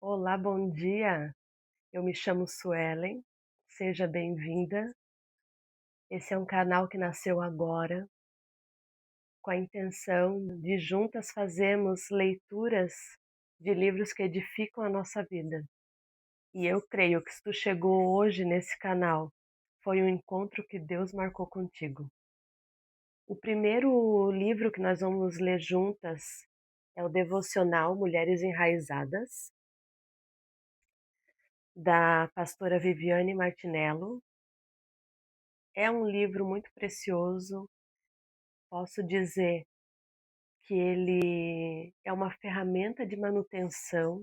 Olá, bom dia. Eu me chamo Suelen. Seja bem-vinda. Esse é um canal que nasceu agora com a intenção de juntas fazermos leituras de livros que edificam a nossa vida. E eu creio que se tu chegou hoje nesse canal, foi um encontro que Deus marcou contigo. O primeiro livro que nós vamos ler juntas é o devocional Mulheres Enraizadas, da pastora Viviane Martinello. É um livro muito precioso. Posso dizer que ele é uma ferramenta de manutenção.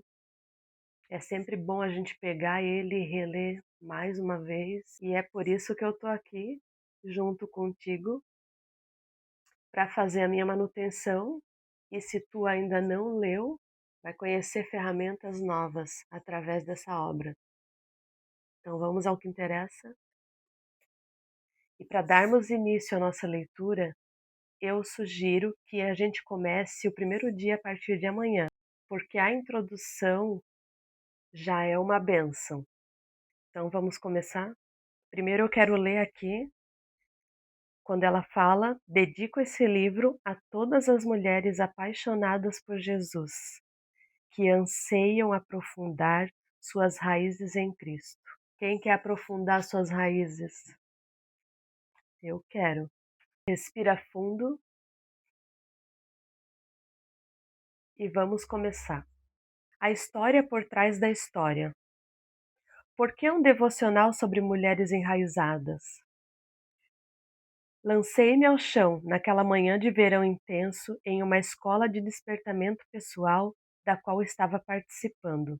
É sempre bom a gente pegar ele e reler mais uma vez. E é por isso que eu estou aqui junto contigo para fazer a minha manutenção. E se tu ainda não leu, vai conhecer ferramentas novas através dessa obra. Então vamos ao que interessa. E para darmos início à nossa leitura, eu sugiro que a gente comece o primeiro dia a partir de amanhã, porque a introdução já é uma bênção. Então vamos começar? Primeiro eu quero ler aqui, quando ela fala: dedico esse livro a todas as mulheres apaixonadas por Jesus, que anseiam aprofundar suas raízes em Cristo. Quem quer aprofundar suas raízes? Eu quero. Respira fundo e vamos começar. A história por trás da história. Por que um devocional sobre mulheres enraizadas? Lancei-me ao chão naquela manhã de verão intenso em uma escola de despertamento pessoal da qual estava participando.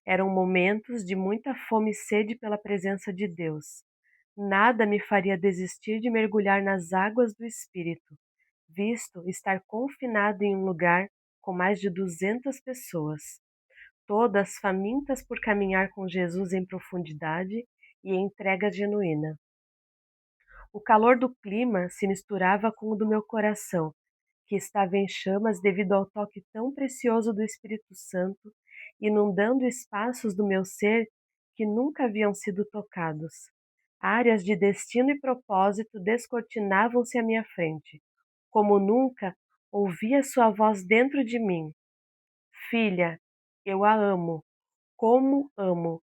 Eram momentos de muita fome e sede pela presença de Deus. Nada me faria desistir de mergulhar nas águas do Espírito, visto estar confinado em um lugar com mais de 200 pessoas, todas famintas por caminhar com Jesus em profundidade e entrega genuína. O calor do clima se misturava com o do meu coração, que estava em chamas devido ao toque tão precioso do Espírito Santo, inundando espaços do meu ser que nunca haviam sido tocados. Áreas de destino e propósito descortinavam-se à minha frente. Como nunca, ouvia sua voz dentro de mim. Filha, eu a amo. Como amo.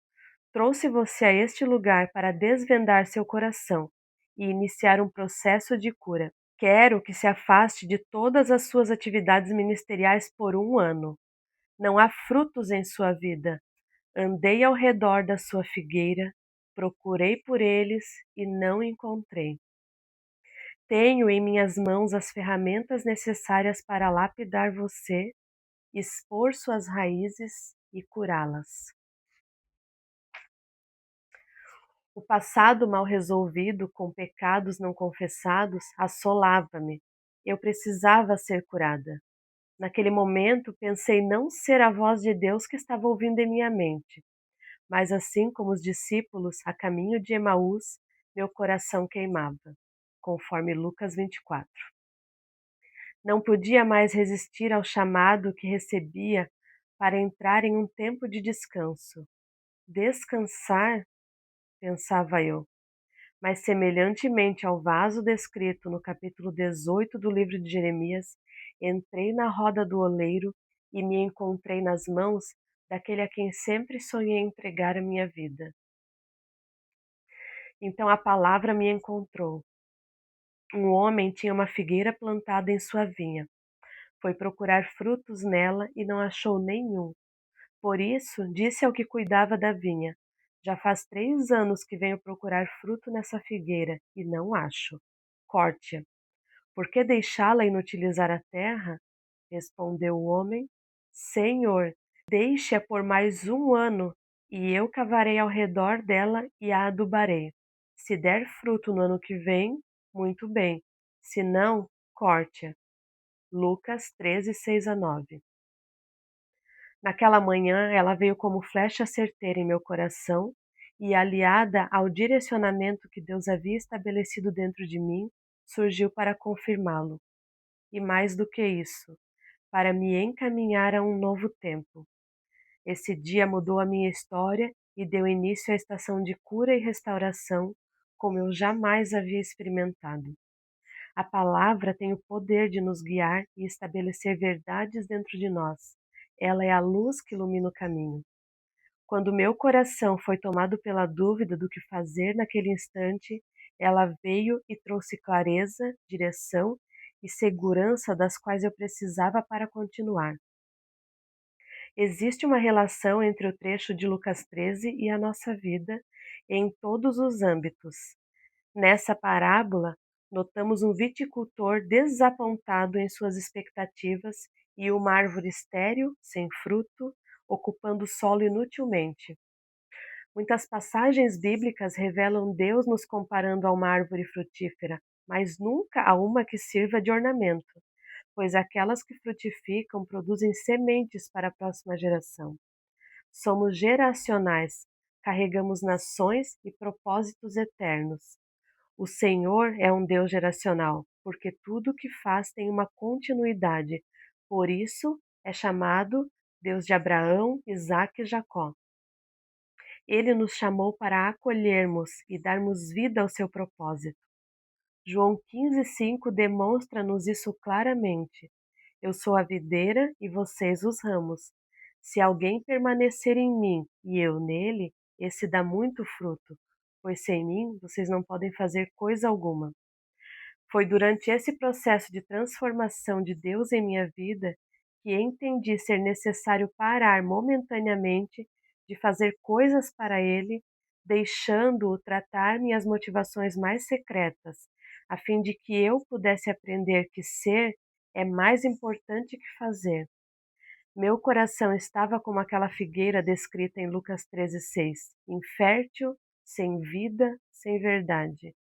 Trouxe você a este lugar para desvendar seu coração e iniciar um processo de cura. Quero que se afaste de todas as suas atividades ministeriais por 1 ano. Não há frutos em sua vida. Andei ao redor da sua figueira, procurei por eles e não encontrei. Tenho em minhas mãos as ferramentas necessárias para lapidar você, expor suas raízes e curá-las. O passado mal resolvido, com pecados não confessados, assolava-me. Eu precisava ser curada. Naquele momento, pensei não ser a voz de Deus que estava ouvindo em minha mente, mas assim como os discípulos a caminho de Emaús, meu coração queimava, conforme Lucas 24. Não podia mais resistir ao chamado que recebia para entrar em um tempo de descanso. Descansar, pensava eu. Mas, semelhantemente ao vaso descrito no capítulo 18 do livro de Jeremias, entrei na roda do oleiro e me encontrei nas mãos daquele a quem sempre sonhei entregar a minha vida. Então a palavra me encontrou. Um homem tinha uma figueira plantada em sua vinha. Foi procurar frutos nela e não achou nenhum. Por isso, disse ao que cuidava da vinha: já faz 3 anos que venho procurar fruto nessa figueira e não acho. Corte-a. Por que deixá-la inutilizar a terra? Respondeu o homem. Senhor, deixe-a por mais 1 ano, e eu cavarei ao redor dela e a adubarei. Se der fruto no ano que vem, muito bem. Se não, corte-a. Lucas 13, 6-9. Naquela manhã ela veio como flecha certeira em meu coração e, aliada ao direcionamento que Deus havia estabelecido dentro de mim, surgiu para confirmá-lo. E mais do que isso, para me encaminhar a um novo tempo. Esse dia mudou a minha história e deu início à estação de cura e restauração como eu jamais havia experimentado. A palavra tem o poder de nos guiar e estabelecer verdades dentro de nós. Ela é a luz que ilumina o caminho. Quando meu coração foi tomado pela dúvida do que fazer naquele instante, ela veio e trouxe clareza, direção e segurança das quais eu precisava para continuar. Existe uma relação entre o trecho de Lucas 13 e a nossa vida em todos os âmbitos. Nessa parábola, notamos um viticultor desapontado em suas expectativas e uma árvore estéril, sem fruto, ocupando o solo inutilmente. Muitas passagens bíblicas revelam Deus nos comparando a uma árvore frutífera, mas nunca a uma que sirva de ornamento, pois aquelas que frutificam produzem sementes para a próxima geração. Somos geracionais, carregamos nações e propósitos eternos. O Senhor é um Deus geracional, porque tudo o que faz tem uma continuidade. Por isso é chamado Deus de Abraão, Isaque e Jacó. Ele nos chamou para acolhermos e darmos vida ao seu propósito. João 15,5 demonstra-nos isso claramente. Eu sou a videira e vocês os ramos. Se alguém permanecer em mim e eu nele, esse dá muito fruto, pois sem mim vocês não podem fazer coisa alguma. Foi durante esse processo de transformação de Deus em minha vida que entendi ser necessário parar momentaneamente de fazer coisas para Ele, deixando-o tratar minhas motivações mais secretas, a fim de que eu pudesse aprender que ser é mais importante que fazer. Meu coração estava como aquela figueira descrita em Lucas 13,6, infértil, sem vida, sem verdade.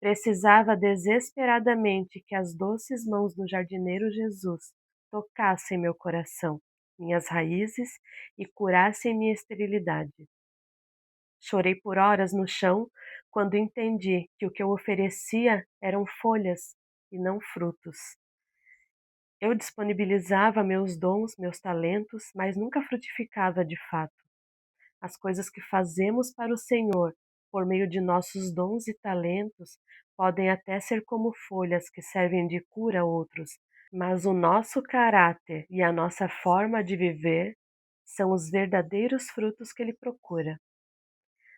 Precisava desesperadamente que as doces mãos do jardineiro Jesus tocassem meu coração, minhas raízes e curassem minha esterilidade. Chorei por horas no chão quando entendi que o que eu oferecia eram folhas e não frutos. Eu disponibilizava meus dons, meus talentos, mas nunca frutificava de fato. As coisas que fazemos para o Senhor, por meio de nossos dons e talentos, podem até ser como folhas que servem de cura a outros, mas o nosso caráter e a nossa forma de viver são os verdadeiros frutos que Ele procura.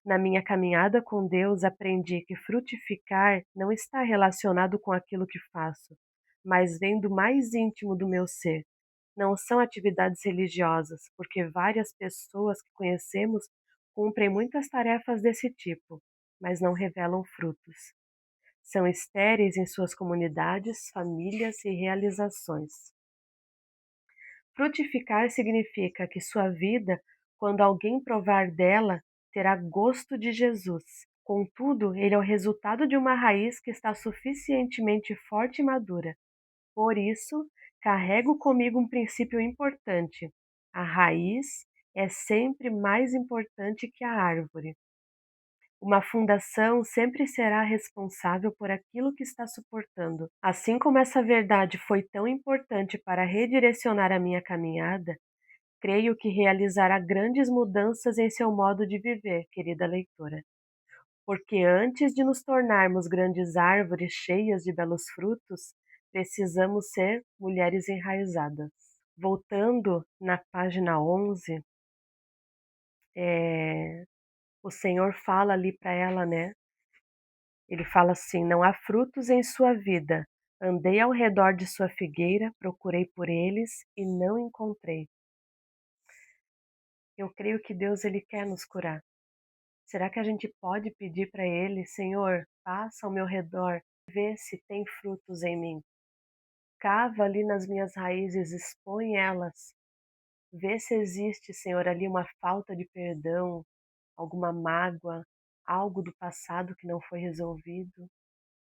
Na minha caminhada com Deus, aprendi que frutificar não está relacionado com aquilo que faço, mas vem do mais íntimo do meu ser. Não são atividades religiosas, porque várias pessoas que conhecemos cumprem muitas tarefas desse tipo, mas não revelam frutos. São estéreis em suas comunidades, famílias e realizações. Frutificar significa que sua vida, quando alguém provar dela, terá gosto de Jesus. Contudo, ele é o resultado de uma raiz que está suficientemente forte e madura. Por isso, carrego comigo um princípio importante: a raiz é sempre mais importante que a árvore. Uma fundação sempre será responsável por aquilo que está suportando. Assim como essa verdade foi tão importante para redirecionar a minha caminhada, creio que realizará grandes mudanças em seu modo de viver, querida leitora. Porque antes de nos tornarmos grandes árvores cheias de belos frutos, precisamos ser mulheres enraizadas. Voltando na página 11, o Senhor fala ali para ela, né? Ele fala assim: não há frutos em sua vida. Andei ao redor de sua figueira, procurei por eles e não encontrei. Eu creio que Deus ele quer nos curar. Será que a gente pode pedir para Ele, Senhor, passa ao meu redor, vê se tem frutos em mim. Cava ali nas minhas raízes, expõe elas. Vê se existe, Senhor, ali uma falta de perdão, alguma mágoa, algo do passado que não foi resolvido.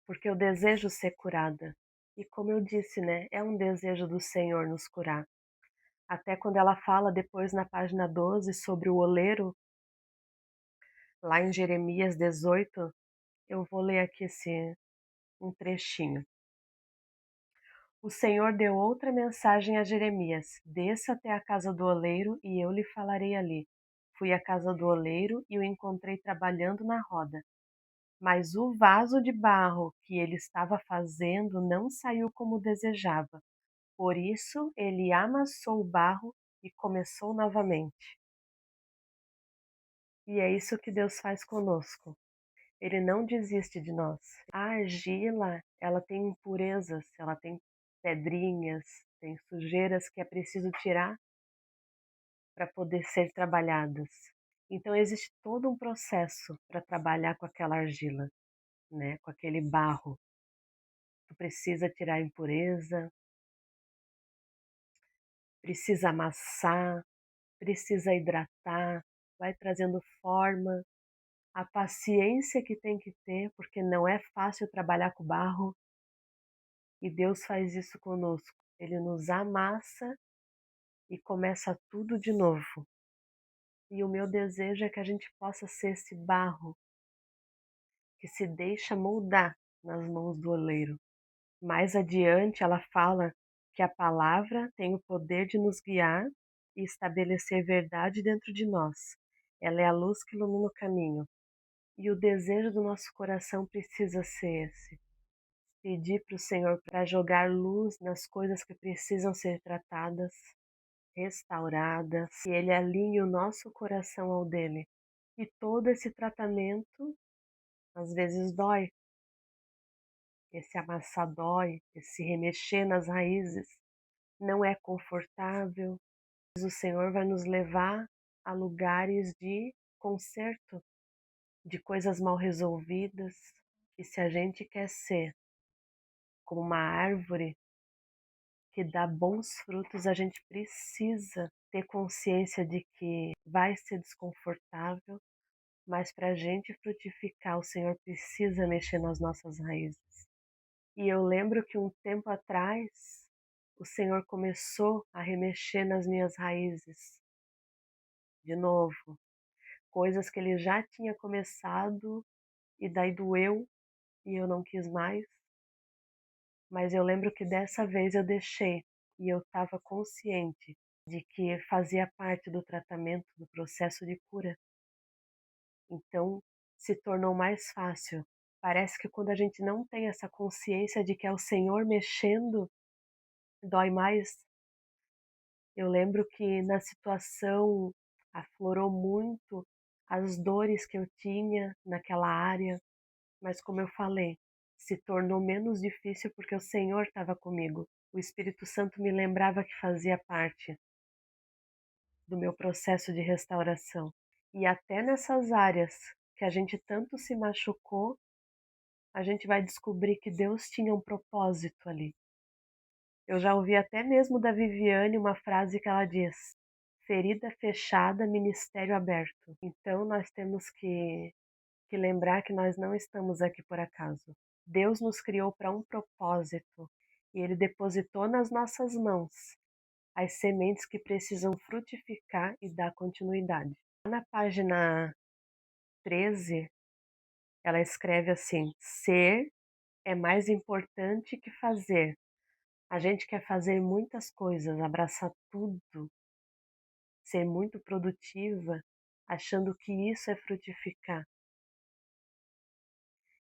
Porque eu desejo ser curada. E como eu disse, né, é um desejo do Senhor nos curar. Até quando ela fala depois na página 12 sobre o oleiro, lá em Jeremias 18, eu vou ler aqui um trechinho. O Senhor deu outra mensagem a Jeremias: desça até a casa do oleiro e eu lhe falarei ali. Fui à casa do oleiro e o encontrei trabalhando na roda. Mas o vaso de barro que ele estava fazendo não saiu como desejava. Por isso ele amassou o barro e começou novamente. E é isso que Deus faz conosco. Ele não desiste de nós. A argila, ela tem impurezas, ela tem pedrinhas, tem sujeiras que é preciso tirar para poder ser trabalhadas. Então existe todo um processo para trabalhar com aquela argila, né? Com aquele barro. Tu precisa tirar a impureza, precisa amassar, precisa hidratar, vai trazendo forma, a paciência que tem que ter, porque não é fácil trabalhar com barro, e Deus faz isso conosco. Ele nos amassa e começa tudo de novo. E o meu desejo é que a gente possa ser esse barro que se deixa moldar nas mãos do oleiro. Mais adiante, ela fala que a palavra tem o poder de nos guiar e estabelecer verdade dentro de nós. Ela é a luz que ilumina o caminho. E o desejo do nosso coração precisa ser esse: pedir para o Senhor para jogar luz nas coisas que precisam ser tratadas, restauradas, e Ele alinhe o nosso coração ao dele. E todo esse tratamento às vezes dói, esse amassar dói, esse remexer nas raízes não é confortável, mas o Senhor vai nos levar a lugares de conserto, de coisas mal resolvidas. E se a gente quer ser como uma árvore que dá bons frutos, a gente precisa ter consciência de que vai ser desconfortável, mas para a gente frutificar, o Senhor precisa mexer nas nossas raízes. E eu lembro que um tempo atrás, o Senhor começou a remexer nas minhas raízes, de novo, coisas que Ele já tinha começado e daí doeu e eu não quis mais. Mas eu lembro que dessa vez eu deixei e eu estava consciente de que fazia parte do tratamento, do processo de cura. Então se tornou mais fácil. Parece que quando a gente não tem essa consciência de que é o Senhor mexendo, dói mais. Eu lembro que na situação aflorou muito as dores que eu tinha naquela área, mas como eu falei, se tornou menos difícil porque o Senhor estava comigo. O Espírito Santo me lembrava que fazia parte do meu processo de restauração. E até nessas áreas que a gente tanto se machucou, a gente vai descobrir que Deus tinha um propósito ali. Eu já ouvi até mesmo da Viviane uma frase que ela diz: ferida fechada, ministério aberto. Então nós temos que lembrar que nós não estamos aqui por acaso. Deus nos criou para um propósito e Ele depositou nas nossas mãos as sementes que precisam frutificar e dar continuidade. Na página 13, ela escreve assim: ser é mais importante que fazer. A gente quer fazer muitas coisas, abraçar tudo, ser muito produtiva, achando que isso é frutificar.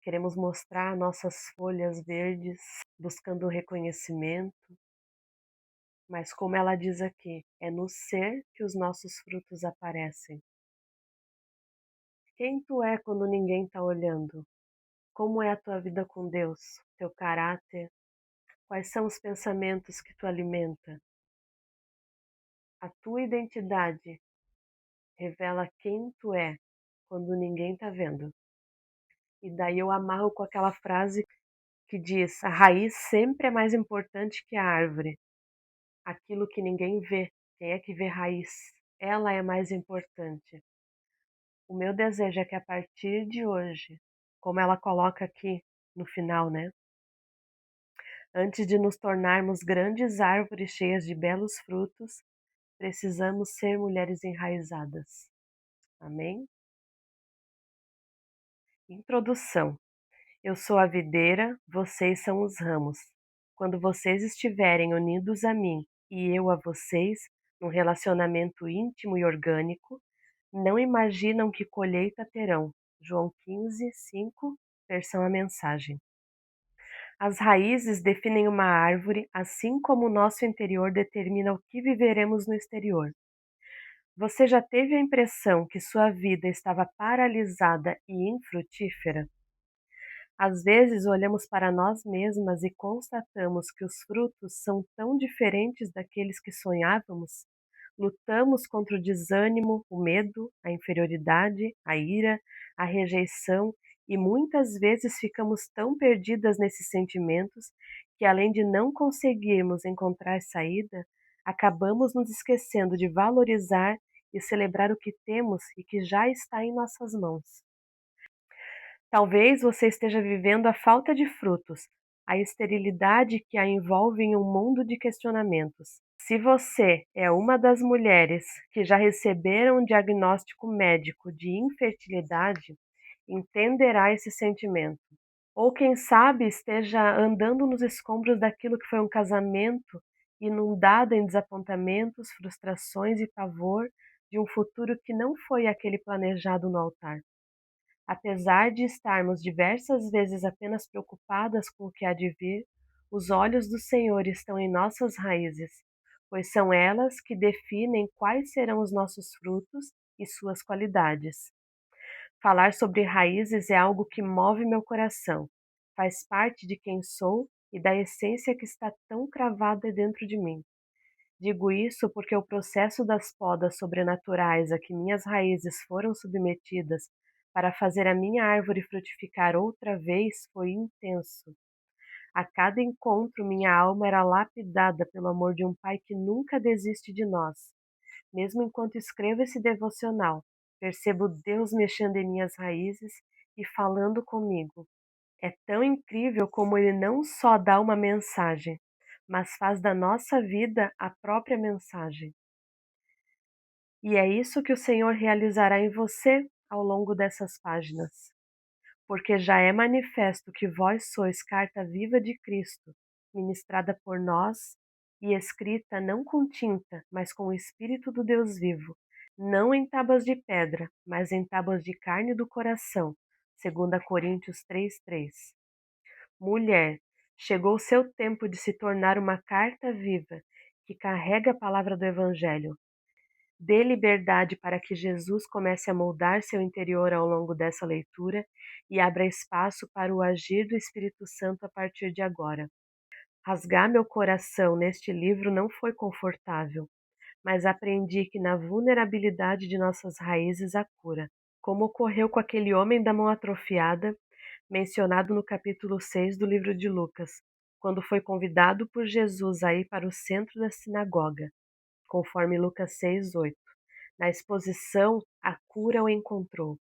Queremos mostrar nossas folhas verdes, buscando reconhecimento, mas como ela diz aqui, é no ser que os nossos frutos aparecem. Quem tu é quando ninguém está olhando? Como é a tua vida com Deus? Teu caráter? Quais são os pensamentos que tu alimenta? A tua identidade revela quem tu é quando ninguém está vendo. E daí eu amarro com aquela frase que diz: a raiz sempre é mais importante que a árvore. Aquilo que ninguém vê, quem é que vê raiz? Ela é mais importante. O meu desejo é que a partir de hoje, como ela coloca aqui no final, né? Antes de nos tornarmos grandes árvores cheias de belos frutos, precisamos ser mulheres enraizadas. Amém? Introdução. Eu sou a videira, vocês são os ramos. Quando vocês estiverem unidos a mim e eu a vocês, num relacionamento íntimo e orgânico, não imaginam que colheita terão. João 15:5, versão A Mensagem. As raízes definem uma árvore, assim como o nosso interior determina o que viveremos no exterior. Você já teve a impressão que sua vida estava paralisada e infrutífera? Às vezes olhamos para nós mesmas e constatamos que os frutos são tão diferentes daqueles que sonhávamos. Lutamos contra o desânimo, o medo, a inferioridade, a ira, a rejeição e muitas vezes ficamos tão perdidas nesses sentimentos que, além de não conseguirmos encontrar saída, acabamos nos esquecendo de valorizar e celebrar o que temos e que já está em nossas mãos. Talvez você esteja vivendo a falta de frutos, a esterilidade que a envolve em um mundo de questionamentos. Se você é uma das mulheres que já receberam um diagnóstico médico de infertilidade, entenderá esse sentimento. Ou quem sabe esteja andando nos escombros daquilo que foi um casamento, inundada em desapontamentos, frustrações e pavor de um futuro que não foi aquele planejado no altar. Apesar de estarmos diversas vezes apenas preocupadas com o que há de vir, os olhos do Senhor estão em nossas raízes, pois são elas que definem quais serão os nossos frutos e suas qualidades. Falar sobre raízes é algo que move meu coração, faz parte de quem sou e da essência que está tão cravada dentro de mim. Digo isso porque o processo das podas sobrenaturais a que minhas raízes foram submetidas para fazer a minha árvore frutificar outra vez foi intenso. A cada encontro, minha alma era lapidada pelo amor de um Pai que nunca desiste de nós. Mesmo enquanto escrevo esse devocional, percebo Deus mexendo em minhas raízes e falando comigo. É tão incrível como ele não só dá uma mensagem, mas faz da nossa vida a própria mensagem. E é isso que o Senhor realizará em você ao longo dessas páginas. Porque já é manifesto que vós sois carta viva de Cristo, ministrada por nós e escrita não com tinta, mas com o Espírito do Deus vivo, não em tábuas de pedra, mas em tábuas de carne do coração, segundo Coríntios 3:3. Mulher, chegou o seu tempo de se tornar uma carta viva que carrega a palavra do Evangelho. Dê liberdade para que Jesus comece a moldar seu interior ao longo dessa leitura e abra espaço para o agir do Espírito Santo a partir de agora. Rasgar meu coração neste livro não foi confortável, mas aprendi que na vulnerabilidade de nossas raízes há cura, como ocorreu com aquele homem da mão atrofiada, mencionado no capítulo 6 do livro de Lucas, quando foi convidado por Jesus a ir para o centro da sinagoga, conforme Lucas 6:8. Na exposição, a cura o encontrou.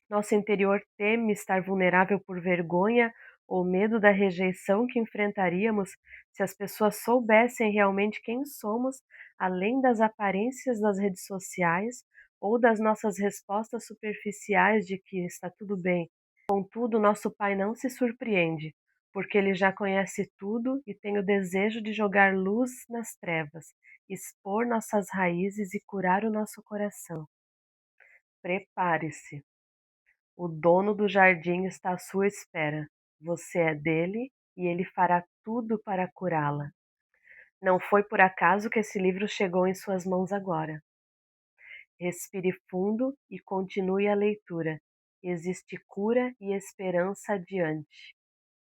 Nosso interior teme estar vulnerável por vergonha ou medo da rejeição que enfrentaríamos se as pessoas soubessem realmente quem somos, além das aparências das redes sociais ou das nossas respostas superficiais de que está tudo bem. Contudo, nosso Pai não se surpreende, porque Ele já conhece tudo e tem o desejo de jogar luz nas trevas, expor nossas raízes e curar o nosso coração. Prepare-se. O dono do jardim está à sua espera. Você é dele e ele fará tudo para curá-la. Não foi por acaso que esse livro chegou em suas mãos agora. Respire fundo e continue a leitura. Existe cura e esperança adiante.